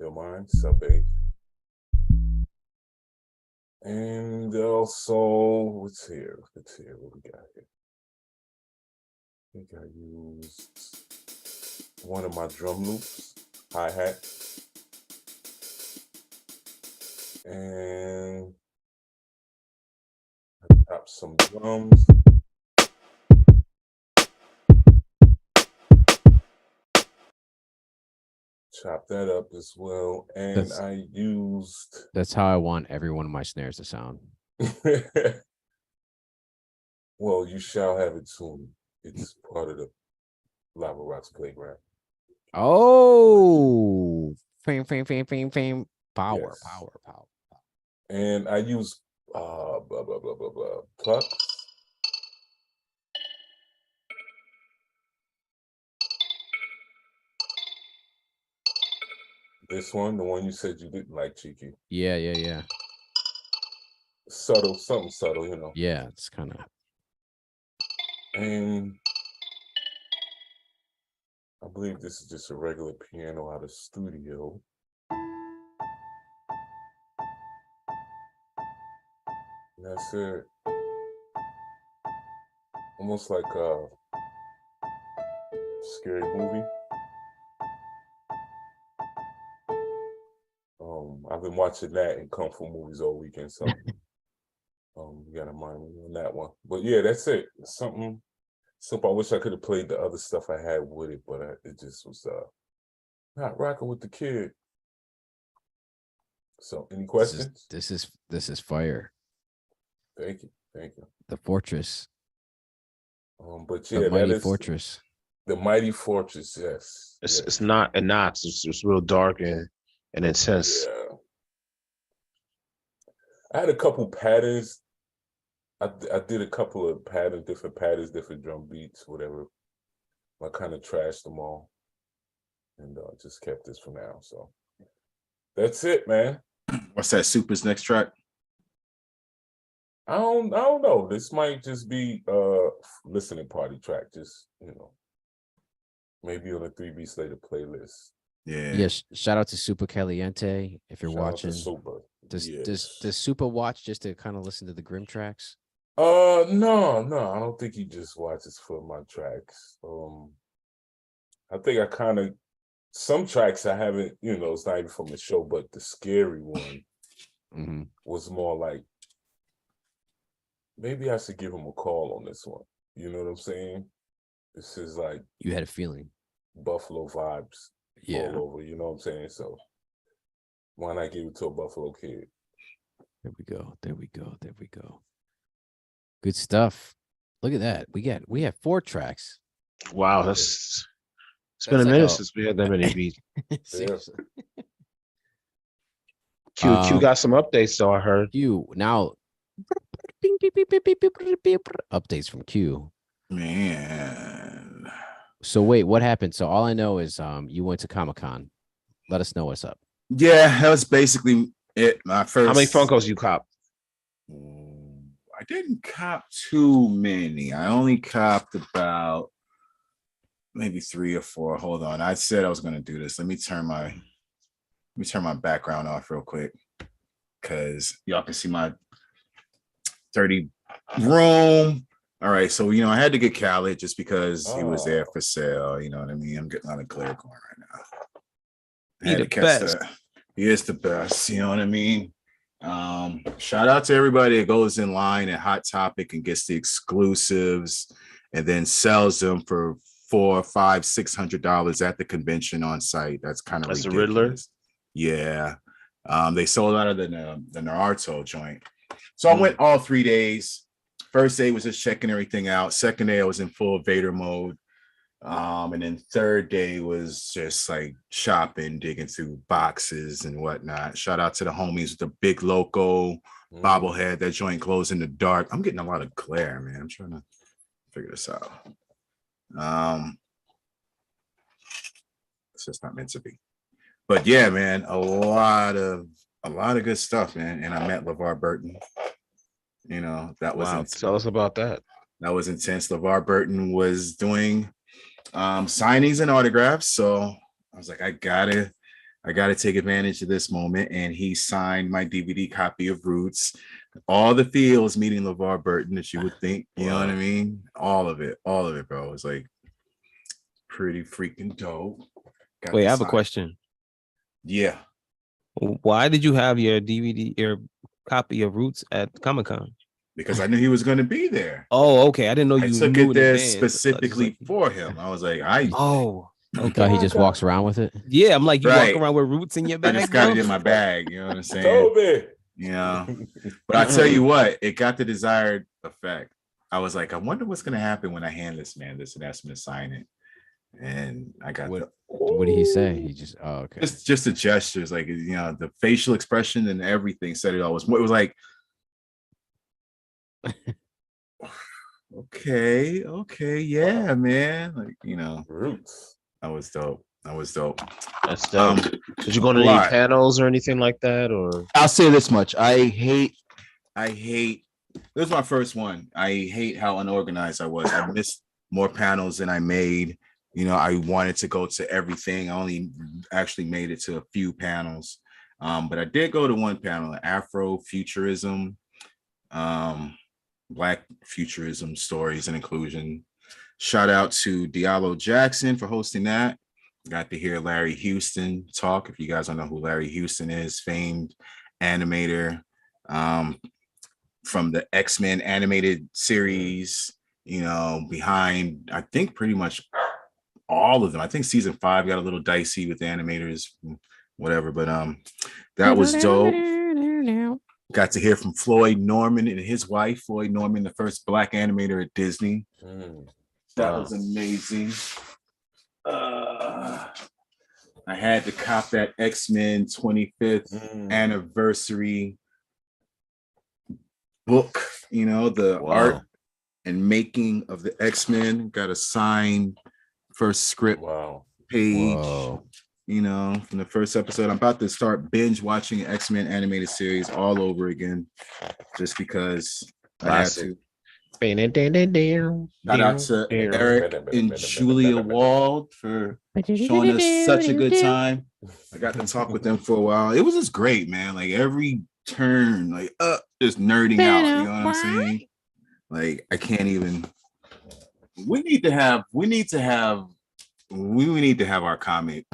Illmind, sub bass. And also, what's here? What we got here? I think I used one of my drum loops, hi-hat. And I chopped some drums. Chop that up as well. And I used... That's how I want every one of my snares to sound. Well, you shall have it soon. It's part of the Lava Rocks playground. Oh, fame. Power, Yes. power. And I use blah, blah, blah, blah, blah, pluck. This one, the one you said you didn't like, Cheeky. Yeah. Subtle, something subtle, you know. Yeah, it's kind of. And I believe this is just a regular piano out of studio. And that's it. Almost like a scary movie. I've been watching that and kung fu movies all weekend, so you gotta mind me on that one. But yeah, that's it. Something simple. I wish I could have played the other stuff I had with it, but it just was not rocking with the kid. So, any questions? This is fire. Thank you. The Fortress. But The yeah, Mighty that is Fortress. the Mighty Fortress. Yes, It's not a Knox. It's real dark and intense. Yeah. I had a couple patterns. I did a couple of patterns, different drum beats, whatever. I kind of trashed them all, and just kept this for now. So that's it, man. What's that? Super's next track? I don't know. This might just be listening party track. Just maybe on a 3B Slater playlist. Yeah. Yes. Shout out to Super Caliente if you're Shout out to watching. Super. Does Super watch just to kind of listen to the Grim tracks? No, I don't think he just watches for my tracks. I think I kind of some tracks I haven't, it's not even from the show, but the scary one was more like maybe I should give him a call on this one. You know what I'm saying? This is like You had a feeling. Buffalo vibes Yeah. all over, you know what I'm saying? So why not give it to a Buffalo kid? There we go. Good stuff. Look at that. We have 4 tracks. Wow, it's been a That's like minute a- since we had that many beats. Seriously. Q got some updates, though, I heard. Q now. Updates from Q. Man. So wait, what happened? So all I know is you went to Comic-Con. Let us know what's up. Yeah, that was basically it. My first. How many Funkos you cop? I didn't cop too many. I only copped about maybe 3 or 4. Hold on. I said I was going to do this. Let me turn my background off real quick because y'all can see my dirty room. All right. So, I had to get Khaled just because he was there for sale. You know what I mean? I'm getting on a glare going right now. I had to catch that. He is the best. You know what I mean? Shout out to everybody that goes in line at Hot Topic and gets the exclusives and then sells them for $400, $500, $600 at the convention on site. That's kind of ridiculous. The Riddler. Yeah. They sold out of the Naruto joint. So I went all 3 days. First day was just checking everything out. Second day I was in full Vader mode. And then third day was just like shopping, digging through boxes and whatnot. Shout out to the homies with the big loco bobblehead. That joint glows in the dark. I'm getting a lot of glare, man. I'm trying to figure this out. It's just not meant to be. But yeah, man, a lot of good stuff, man. And I met LeVar Burton. That was Tell us about that. That was intense. LeVar Burton was doing signings and autographs. So I was like, I gotta take advantage of this moment. And he signed my DVD copy of Roots. All the feels meeting LeVar Burton that you would think, you know what I mean? All of it, bro. It was like pretty freaking dope. Wait, I have a question. Yeah. Why did you have your copy of Roots at Comic-Con? Because I knew he was going to be there. Oh, okay. I didn't know you took knew it there in advance. specifically for him. I was like, Okay. He just walks around with it. Yeah, I'm like, you Right. walk around with Roots in your I bag. just got it bro? in my bag. You know what I'm saying? Toby. But I tell you what, it got the desired effect. I was like, I wonder what's going to happen when I hand this man this and ask him to sign it. And I got What did he say? He just okay. Just the gestures, like the facial expression and everything said it all. It was like, okay, yeah, man. Like, Roots. That was dope. That's dope. Did you go to any panels or anything like that? Or I'll say this much. I hate this was my first one. I hate how unorganized I was. I missed more panels than I made. I wanted to go to everything. I only actually made it to a few panels. But I did go to one panel, Afrofuturism, Black futurism stories and inclusion. Shout out to Diallo Jackson for hosting that. Got to hear Larry Houston talk. If you guys don't know who Larry Houston is, famed animator from the X-Men animated series, behind, I think, pretty much all of them. I think season 5 got a little dicey with the animators, whatever, but that was dope. Got to hear from Floyd Norman and his wife, Floyd Norman, the first Black animator at Disney. That was amazing. I had to cop that X-Men 25th anniversary book, the art and making of the X-Men. Got a signed first script page, from the first episode. I'm about to start binge watching X-Men animated series all over again, just because I had to. Shout out to Eric and Julia Wald for showing us such a good time. I got to talk with them for a while. It was just great, man. Like every turn, just nerding out. You know what I'm saying? Like I can't even. We need to have our comic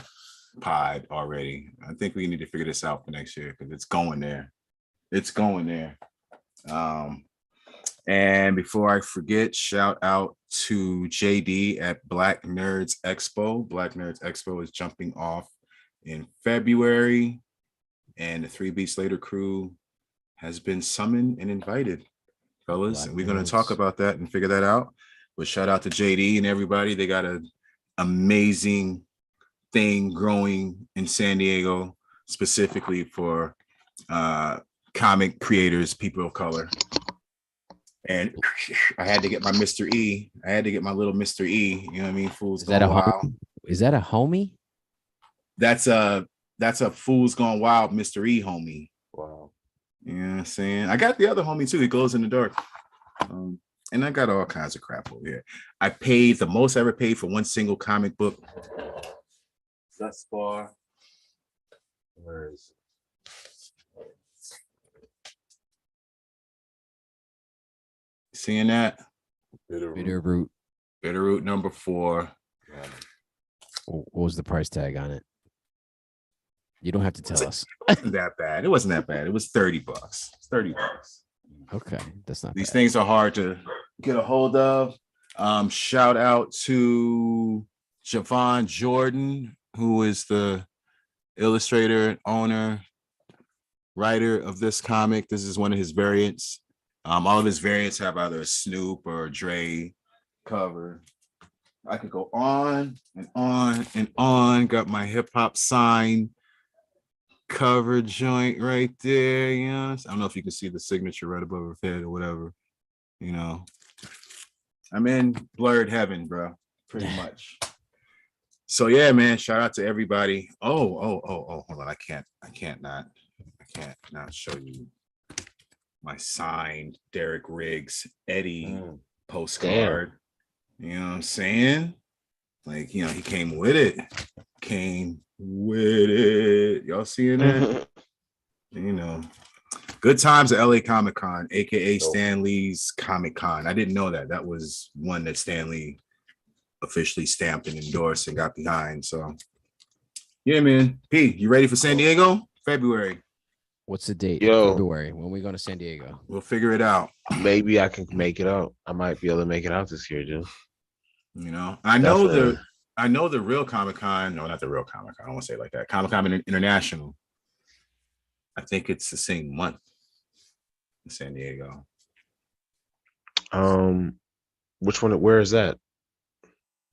pod already. I think we need to figure this out for next year because it's going there. And before I forget, shout out to JD at Black Nerds Expo. Black Nerds Expo is jumping off in February, and the 3 Beats Later crew has been summoned and invited, fellas. And we're going to talk about that and figure that out. But shout out to JD and everybody. They got an amazing thing growing in San Diego, specifically for comic creators, people of color. And I had to get my Mr. E. I had to get my little Mr. E. You know what I mean? Fools Gone Wild. Is that a homie? That's a Fools Gone Wild Mr. E homie. Wow. You know what I'm saying? I got the other homie too. He glows in the dark. And I got all kinds of crap over here. I paid the most I ever paid for one single comic book thus far. Where is it? Seeing that? Bitterroot number 4. What was the price tag on it? You don't have to tell us. It wasn't that bad. It wasn't that bad. It was $30. It's $30. Okay, that's not These bad. things are hard to get a hold of. Shout out to Javon Jordan, who is the illustrator, owner, writer of this comic. This is one of his variants. All of his variants have either a Snoop or a Dre cover. I could go on and on and on. Got my hip hop sign cover joint right there. I don't know if you can see the signature right above her head or whatever. I'm in blurred heaven, bro. Pretty much. So yeah, man. Shout out to everybody. Oh, hold on. I can't not show you my signed Derek Riggs Eddie postcard. Damn. You know what I'm saying? Like, he came with it. Y'all seeing that? Good times at LA Comic Con, aka Stan Lee's Comic Con. I didn't know that. That was one that Stan Lee officially stamped and endorsed and got behind. So yeah, man. P, you ready for San Diego? February. What's the date? Yo. February. When we going to San Diego? We'll figure it out. Maybe I can make it out. I might be able to make it out this year, dude. I know the real Comic Con. No, not the real Comic Con. I don't want to say it like that. Comic Con International. I think it's the same month in San Diego. Which one? Where is that?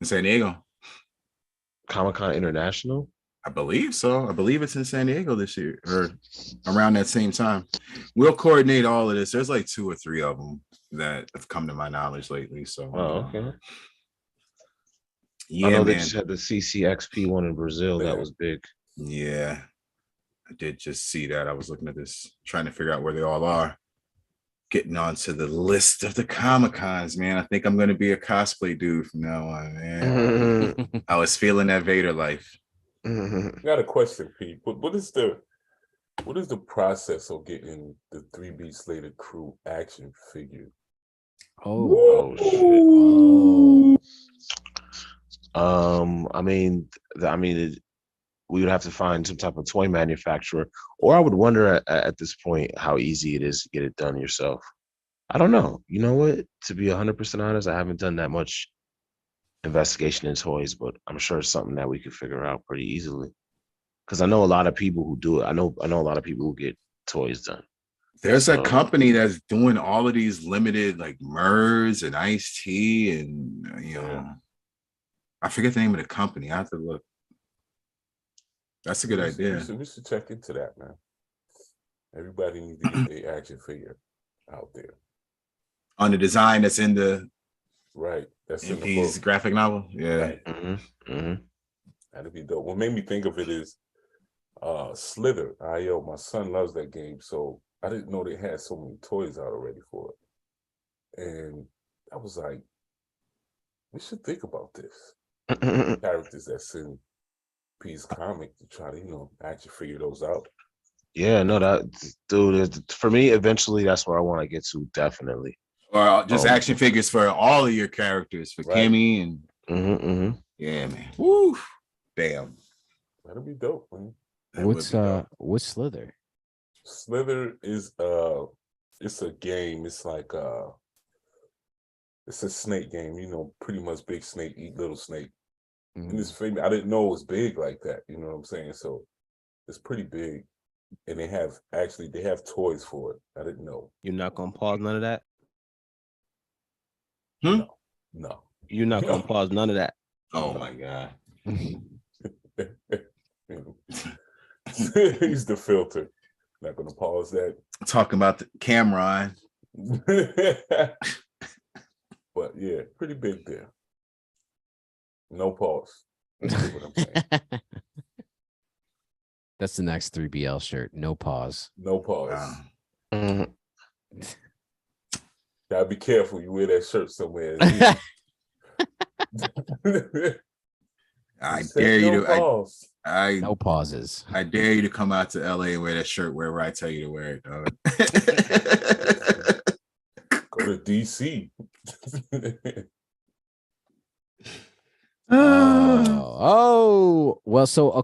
In San Diego. Comic-Con International? I believe so. I believe it's in San Diego this year or around that same time. We'll coordinate all of this. There's like 2 or 3 of them that have come to my knowledge lately. So, okay. Yeah, I know man. they just had the CCXP one in Brazil. That was big. Yeah, I did just see that. I was looking at this, trying to figure out where they all are. getting onto the list of the Comic-Cons, man. I think I'm gonna be a cosplay dude from now on, man. I was feeling that Vader life. I got a question, Pete. What is the process of getting the 3B slated crew action figure? Oh, Oh shit. I mean, we would have to find some type of toy manufacturer, or I would wonder at this point how easy it is to get it done yourself. I don't know. You know what? To be 100% honest, I haven't done that much investigation in toys, but I'm sure it's something that we could figure out pretty easily. Because I know a lot of people who do it. I know a lot of people who get toys done. There's a So- company that's doing all of these limited like MERS and iced tea, and I forget the name of the company. I have to look. That's a good idea. We should check into that, man. Everybody needs to get their action figure out there. On the design that's in the Right. That's in the MP's book. graphic novel. Yeah. Right. That'd be dope. What made me think of it is Slither. My son loves that game, so I didn't know they had so many toys out already for it. And I was like, we should think about this. Characters that's in P's comic to try to, actually figure those out. Yeah, no, that dude, for me, eventually that's where I want to get to, definitely. Or just action figures for all of your characters, for Right. Kimmy and yeah, man. Woo. Damn. That'd be dope, man. That would be dope. What's Slither? Slither is it's a game. It's like it's a snake game, pretty much big snake eat little snake. And it's famous. I didn't know it was big like that, you know what I'm saying? So it's pretty big. And they have toys for it. I didn't know. You're not gonna pause none of that. No. You're not gonna pause none of that. Oh my God. He's the filter. Not gonna pause that. Talking about the Cameron. But yeah, pretty big there. No pause. That's what I'm saying. That's the next 3BL shirt. No pause. No pause. Wow. Gotta be careful. You wear that shirt somewhere. I dare you no to. pause. No pauses. I dare you to come out to LA and wear that shirt wherever I tell you to wear it, dog. Go to DC. Well, so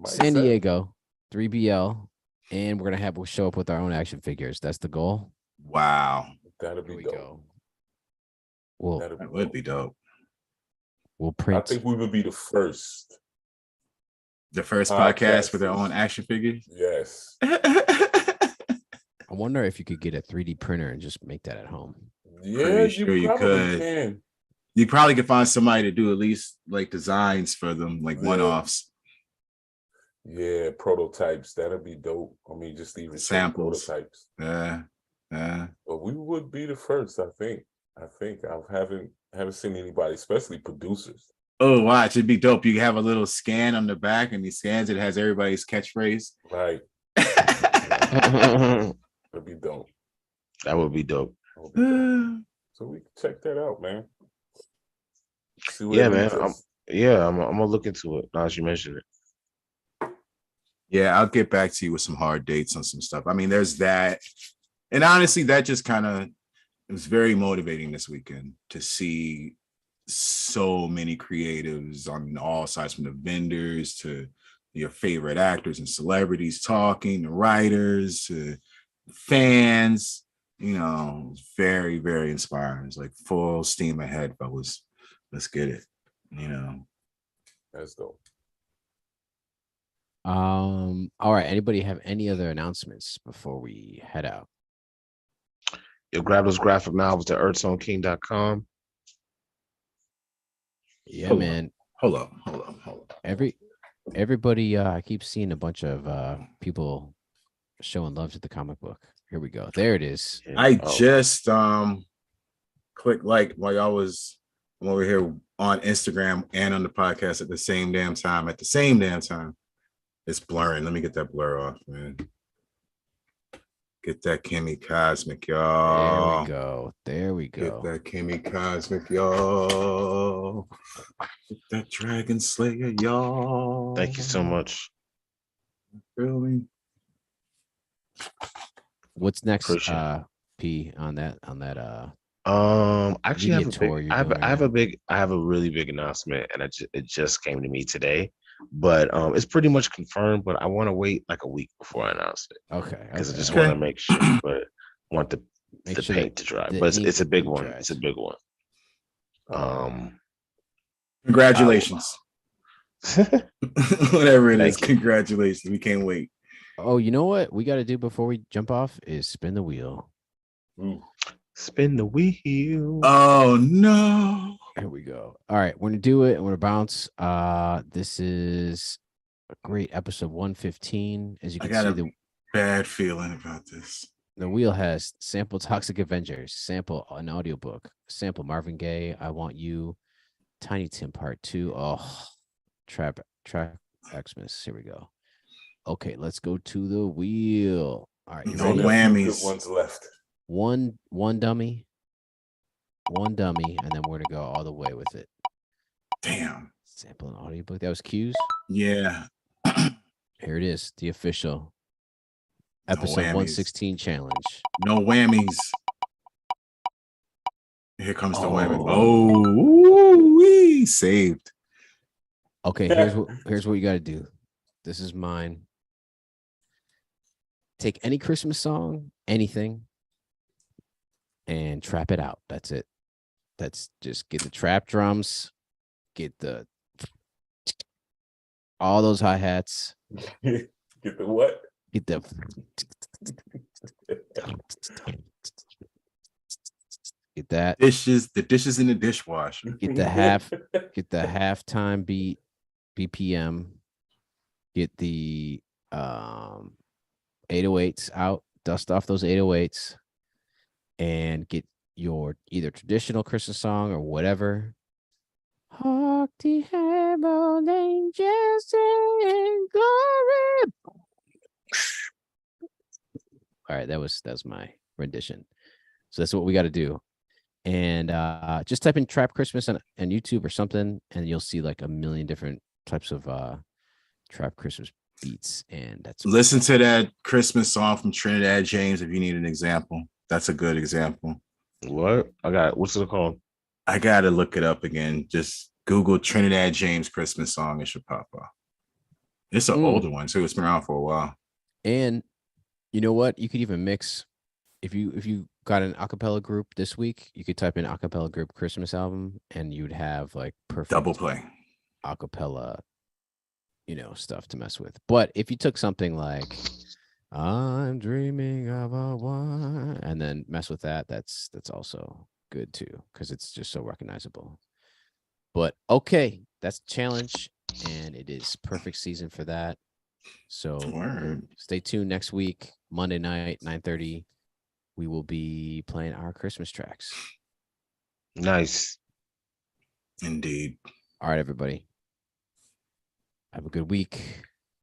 San say. Diego, 3BL, and we're gonna show up with our own action figures. That's the goal. Wow. That'd Here be we dope. go. Well, That would be dope. we'll I print. think we would be the first. The first Podcasters. podcast for their own action figures. Yes. I wonder if you could get a 3D printer and just make that at home. Yeah, Pretty sure you probably could. can. You probably could find somebody to do at least like designs for them, like Yeah. one-offs. Yeah, prototypes. That'd be dope. I mean, just even Samples. prototypes. Yeah. But we would be the first, I think. I haven't seen anybody, especially producers. Oh, watch. It'd be dope. You have a little scan on the back, and he scans it, has everybody's catchphrase. Right. That That'd be dope. would be dope. That'd be dope. So we can check that out, man. See what Yeah, it man. leads us. I'm gonna look into it now that you mentioned it. Yeah, I'll get back to you with some hard dates on some stuff. I mean, there's that. And honestly, that just kind of, it was very motivating this weekend to see so many creatives on all sides, from the vendors to your favorite actors and celebrities talking, the writers to fans. It's very, very inspiring. It's like full steam ahead, fellas. Let's get it. That's dope. All right. Anybody have any other announcements before we head out? You'll grab those graphic novels at earthzoneking.com. Yeah, Hold man. Hold up. Everybody, I keep seeing a bunch of people showing love to the comic book. Here we go. There it is. I Oh. just clicked like while I was over here on Instagram and on the podcast at the same damn time. It's blurring. Let me get that blur off, man. Get that Kimmy Cosmic, There y'all. we go. There we Get go. that Kimmy Cosmic, y'all. Get that Dragon Slayer, y'all. Thank you so much. Really? What's next? Appreciate it. P on that I actually media have a tour big, you're I have, doing I right have now. a big, I have a really big announcement, and it just came to me today. But it's pretty much confirmed. But I want to wait like a week before I announce it Okay. because I just Okay. want to make sure. But want the Make the sure paint to dry. the But ink it's a big ink one. dries. It's a big one. Congratulations. Whatever it is, Thank you. congratulations. We can't wait. Oh, you know what we got to do before we jump off is spin the wheel. Spin the wheel. Oh no. Here we go. All right, we're gonna do it and we're gonna bounce. This is a great episode 115. As you I can got see, a bad feeling about this. the wheel has sample Toxic Avengers, sample an audiobook, sample Marvin Gaye, I Want You, Tiny Tim Part 2. Oh, Trap Xmas. Here we go. Okay, let's go to the wheel. All right, you No ready? whammies. Good ones left. One dummy, and then we're gonna go all the way with it. Damn. Sample an audiobook. That was cues. Yeah. Here it is, the official No episode whammies. 116 challenge. No whammies. Here comes the whammy. Oh. Oh, wee, saved. Okay, here's what you got to do. This is mine. Take any Christmas song, anything, and trap it out. That's it. That's just get the trap drums, get all those hi-hats, Get the what? get the get that, The dishes in the dishwasher. get the halftime beat, BPM, get the 808s out, dust off those 808s, and get your either traditional Christmas song or whatever. Hark the herald angels sing glory. All right, that's my rendition. So that's what we got to do. And just type in Trap Christmas on YouTube or something, and you'll see like a million different types of Trap Christmas beats. And that's Listen to that Christmas song from Trinidad James if you need an example. That's a good example. What? What's it called? I gotta look it up again. Just Google Trinidad James Christmas song. It should pop up. It's an older one too. It's been around for a while. And you know what? You could even mix if you got an acapella group this week, you could type in acapella group Christmas album and you'd have like perfect Double play. acapella, stuff to mess with. But if you took something like I'm dreaming of a one and then mess with that's also good too, because it's just so recognizable. But okay, that's the challenge, and it is perfect season for that. So stay tuned next week, Monday night, 9:30. We will be playing our Christmas tracks. Nice. Indeed. All right, everybody. Have a good week.